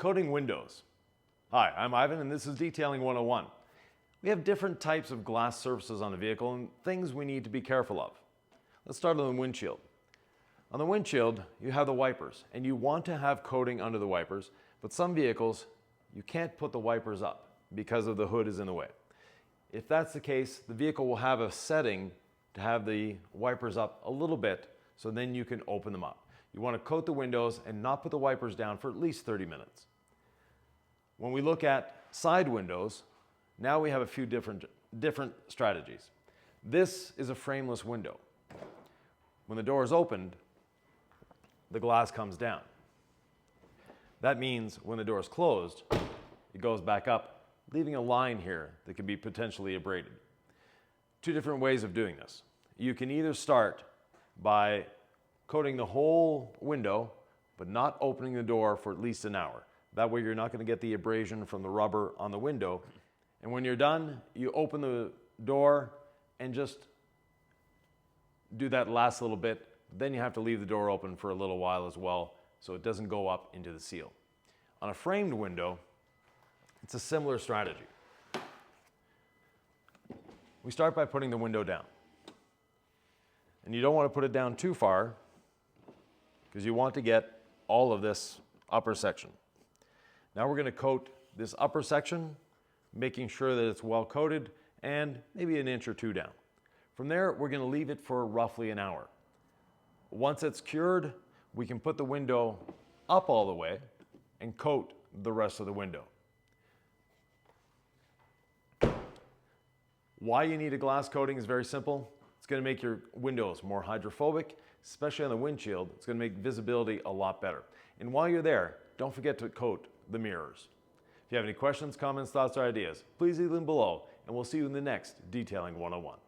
Coating windows. Hi, I'm Ivan and this is Detailing 101. We have different types of glass surfaces on a vehicle and things we need to be careful of. Let's start on the windshield. On the windshield, you have the wipers and you want to have coating under the wipers, but some vehicles, you can't put the wipers up because of the hood is in the way. If that's the case, the vehicle will have a setting to have the wipers up a little bit so then you can open them up. You want to coat the windows and not put the wipers down for at least 30 minutes. When we look at side windows, now we have a few different strategies. This is a frameless window. When the door is opened, the glass comes down. That means when the door is closed, it goes back up, leaving a line here that could be potentially abraded. Two different ways of doing this. You can either start by coating the whole window, but not opening the door for at least an hour. That way you're not going to get the abrasion from the rubber on the window. And when you're done, you open the door and just do that last little bit. Then you have to leave the door open for a little while as well, so it doesn't go up into the seal. On a framed window, it's a similar strategy. We start by putting the window down. And you don't want to put it down too far because you want to get all of this upper section. Now we're going to coat this upper section, making sure that it's well coated and maybe an inch or two down. From there, we're going to leave it for roughly an hour. Once it's cured, we can put the window up all the way and coat the rest of the window. Why you need a glass coating is very simple. It's going to make your windows more hydrophobic, especially on the windshield. It's going to make visibility a lot better. And while you're there, don't forget to coat the mirrors. If you have any questions, comments, thoughts, or ideas, please leave them below, and we'll see you in the next Detailing 101.